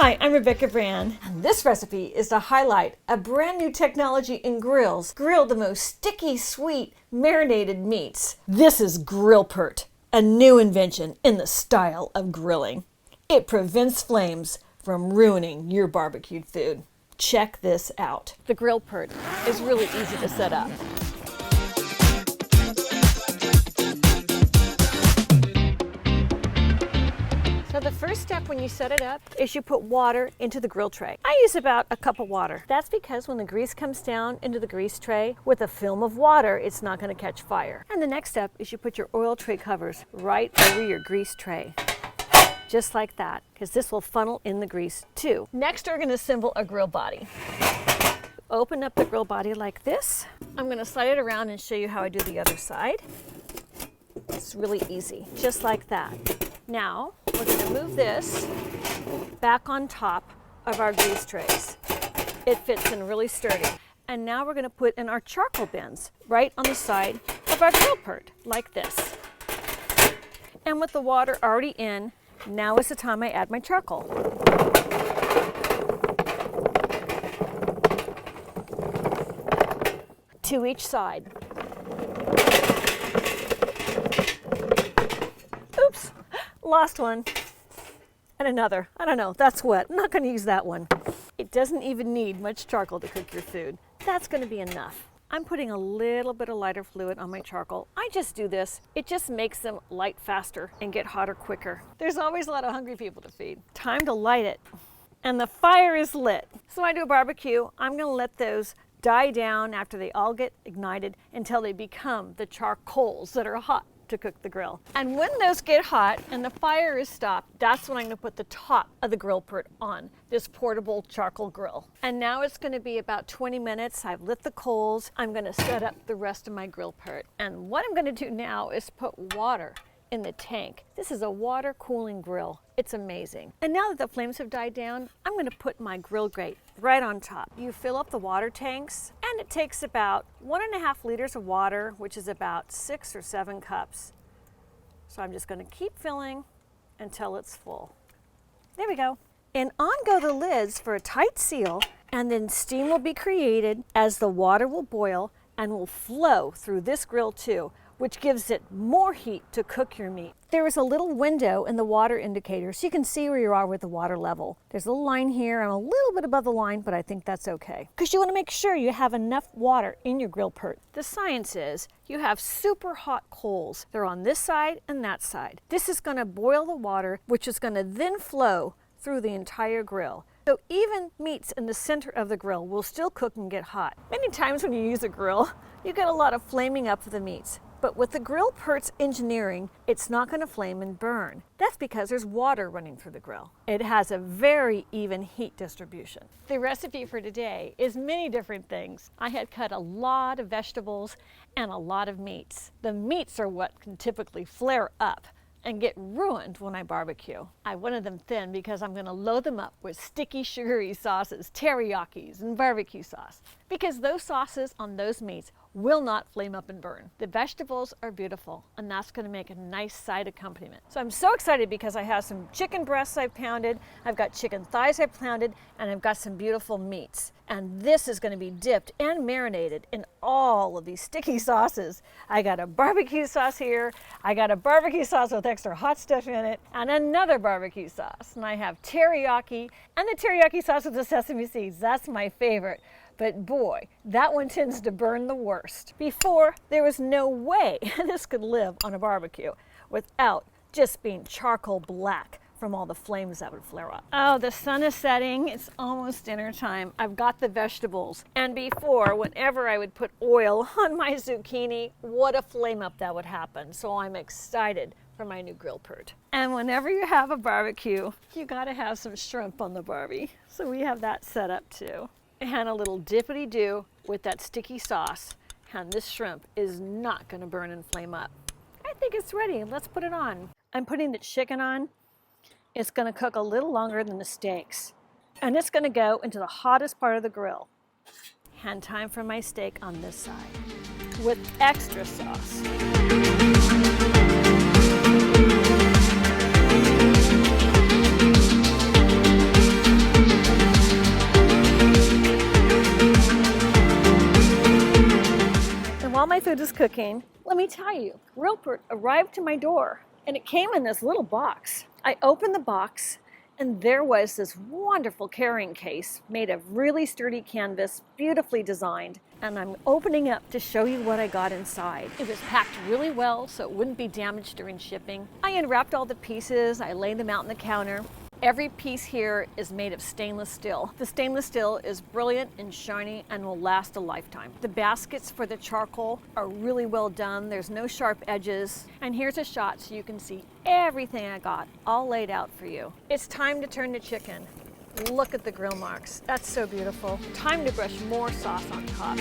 Hi, I'm Rebecca Brand, and this recipe is to highlight a brand new technology in grills. Grill the most sticky, sweet, marinated meats. This is Grillpert, a new invention in the style of grilling. It prevents flames from ruining your barbecued food. Check this out. The Grillpert is really easy to set up. So the first step when you set it up is you put water into the grill tray. I use about a cup of water. That's because when the grease comes down into the grease tray with a film of water, it's not going to catch fire. And the next step is you put your oil tray covers right over your grease tray. Just like that, because this will funnel in the grease too. Next, we're going to assemble a grill body. Open up the grill body like this. I'm going to slide it around and show you how I do the other side. It's really easy, just like that. Now, we're going to move this back on top of our grease trays. It fits in really sturdy. And now we're going to put in our charcoal bins right on the side of our Grillpert, like this. And with the water already in, now is the time I add my charcoal. To each side. Oops, lost one. And another. I don't know, that's wet. I'm not going to use that one. It doesn't even need much charcoal to cook your food. That's going to be enough. I'm putting a little bit of lighter fluid on my charcoal. I just do this. It just makes them light faster and get hotter quicker. There's always a lot of hungry people to feed. Time to light it. And the fire is lit. So when I do a barbecue, I'm going to let those die down after they all get ignited until they become the charcoals that are hot to cook the grill. And when those get hot and the fire is stopped, that's when I'm going to put the top of the Grillpert on this portable charcoal grill. And now it's going to be about 20 minutes. I've lit the coals. I'm going to set up the rest of my Grillpert. And what I'm going to do now is put water in the tank. This is a water cooling grill. It's amazing. And now that the flames have died down, I'm going to put my grill grate right on top. You fill up the water tanks, and it takes about 1.5 liters of water, which is about 6 or 7 cups. So I'm just going to keep filling until it's full. There we go. And on go the lids for a tight seal, and then steam will be created as the water will boil and will flow through this grill too, which gives it more heat to cook your meat. There is a little window in the water indicator so you can see where you are with the water level. There's a little line here. I'm a little bit above the line, but I think that's okay. Because you want to make sure you have enough water in your Grillpert. The science is you have super hot coals. They're on this side and that side. This is going to boil the water, which is going to then flow through the entire grill. So even meats in the center of the grill will still cook and get hot. Many times when you use a grill, you get a lot of flaming up of the meats. But with the Grillpert's engineering, it's not going to flame and burn. That's because there's water running through the grill. It has a very even heat distribution. The recipe for today is many different things. I had cut a lot of vegetables and a lot of meats. The meats are what can typically flare up and get ruined when I barbecue. I wanted them thin because I'm going to load them up with sticky, sugary sauces, teriyakis, and barbecue sauce. Because those sauces on those meats will not flame up and burn. The vegetables are beautiful, and that's going to make a nice side accompaniment. So I'm so excited because I have some chicken breasts I've pounded, I've got chicken thighs I've pounded, and I've got some beautiful meats. And this is going to be dipped and marinated in all of these sticky sauces. I got a barbecue sauce here, I got a barbecue sauce with extra hot stuff in it, and another barbecue sauce. And I have teriyaki, and the teriyaki sauce with the sesame seeds. That's my favorite. But boy, that one tends to burn the worst. Before, there was no way this could live on a barbecue without just being charcoal black from all the flames that would flare up. Oh, the sun is setting. It's almost dinner time. I've got the vegetables. And before, whenever I would put oil on my zucchini, what a flame up that would happen. So I'm excited for my new Grillpert. And whenever you have a barbecue, you gotta have some shrimp on the barbie. So we have that set up too. And a little dippity-doo with that sticky sauce. And this shrimp is not gonna burn and flame up. I think it's ready. Let's put it on. I'm putting the chicken on. It's gonna cook a little longer than the steaks. And it's gonna go into the hottest part of the grill. And time for my steak on this side with extra sauce. cooking. Let me tell you, Grillpert arrived to my door and it came in this little box. I opened the box and there was this wonderful carrying case made of really sturdy canvas, beautifully designed. And I'm opening up to show you what I got inside. It was packed really well so it wouldn't be damaged during shipping. I unwrapped all the pieces, I laid them out on the counter. Every piece here is made of stainless steel. The stainless steel is brilliant and shiny and will last a lifetime. The baskets for the charcoal are really well done. There's no sharp edges. And here's a shot so you can see everything I got all laid out for you. It's time to turn the chicken. Look at the grill marks. That's so beautiful. Time to brush more sauce on top.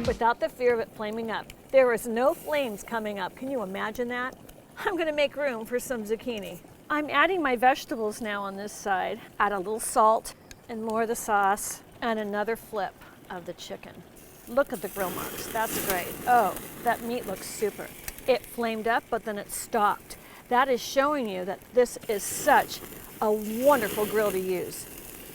Without the fear of it flaming up. There is no flames coming up. Can you imagine that? I'm going to make room for some zucchini. I'm adding my vegetables now on this side. Add a little salt and more of the sauce and another flip of the chicken. Look at the grill marks. That's great. Oh, that meat looks super. It flamed up, but then it stopped. That is showing you that this is such a wonderful grill to use.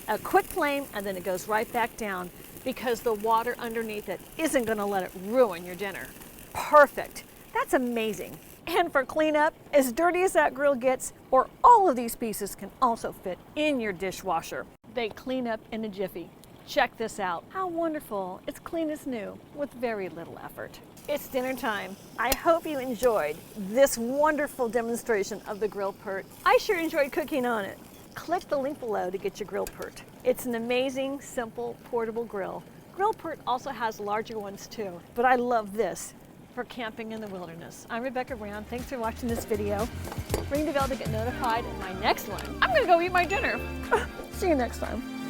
A quick flame and then it goes right back down because the water underneath it isn't going to let it ruin your dinner. Perfect. That's amazing. And for cleanup, as dirty as that grill gets, or all of these pieces can also fit in your dishwasher. They clean up in a jiffy. Check this out. How wonderful. It's clean as new with very little effort. It's dinner time. I hope you enjoyed this wonderful demonstration of the Grillpert. I sure enjoyed cooking on it. Click the link below to get your Grillpert. It's an amazing, simple, portable grill. Grillpert also has larger ones too, but I love this for camping in the wilderness. I'm Rebecca Brown. Thanks for watching this video. Ring the bell to get notified of my next one. I'm gonna go eat my dinner. See you next time.